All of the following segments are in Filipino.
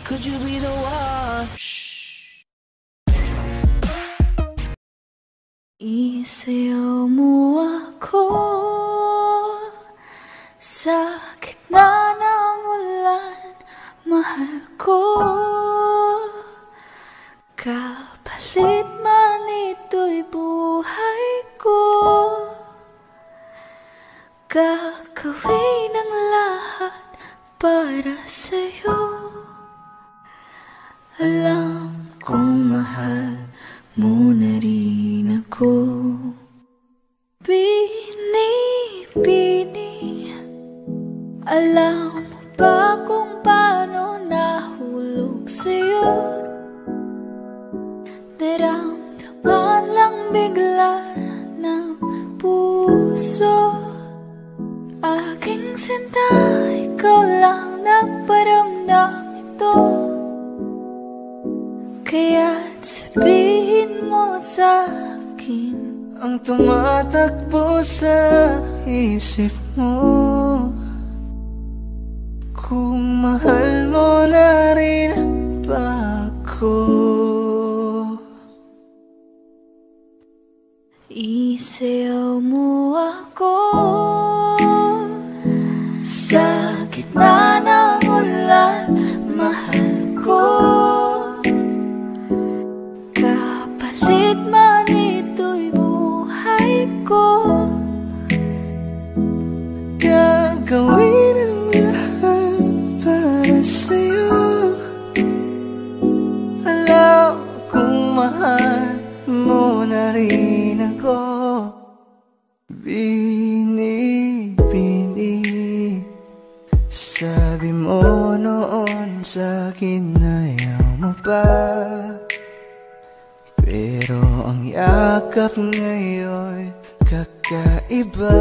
Could you be the one? Isayaw mo ako sa gitna ng ulan, mahal ko. Kapalit man ito'y buhay ko, gagawin ang lahat para sa'yo. Alam kong mahal mo na rin ako. Bini-bini, alam mo ba kung paano nahulog sa'yo? Naramdaman lang bigla ng puso. Aking sinta, ikaw lang nagparamdam ito. Kaya't sabihin mo sa'kin ang tumatakbo sa isip mo, kung mahal mo na rin ba ako? Isayaw mo ako sa gitna ng ulan, mahal ko. Kapalit man ito'y buhay ko, gagawin ang lahat para sa'yo. Alam kong mahal mo na rin ako. Bini-bini, sabi mo noon sa'kin ayaw mo pa, pero ang yakap ngayon kakaiba.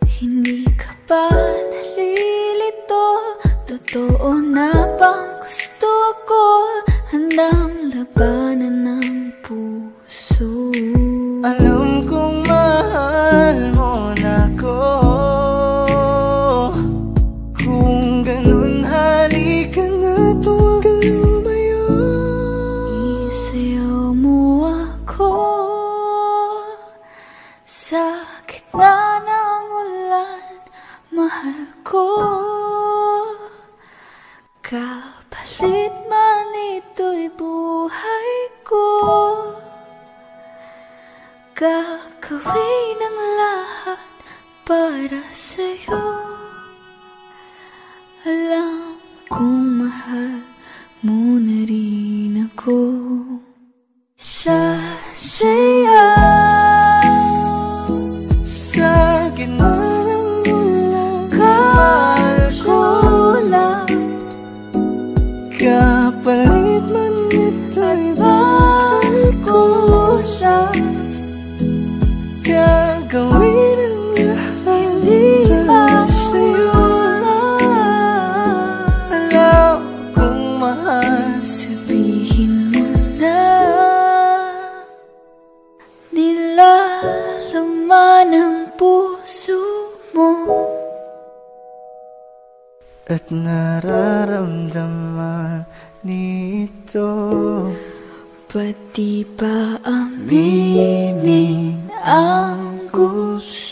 hindi ka ba nalilito? Totoo na bang gusto ko? Handang labanan ng puso. Alam kong mahal mo na ko. Kung ganun, halika na, tuwag lumayo. Isayaw mo ako sa gitna ng ulan, mahal ko. Kapalit man ito'y buhay ko, gagawin ang lahat para sa'yo. Alam kong mahal mo na rin ako. Sasayaw Sa gitna ng ulan, mahal ko lang. kapalit man ito'y Mahal ko siya. gagawin ang lahat Di para sa'yo. Alam kong mahal, sabihin mo na nilalaman ang puso mo at nararamdaman nito. pati ba aminin ang gusto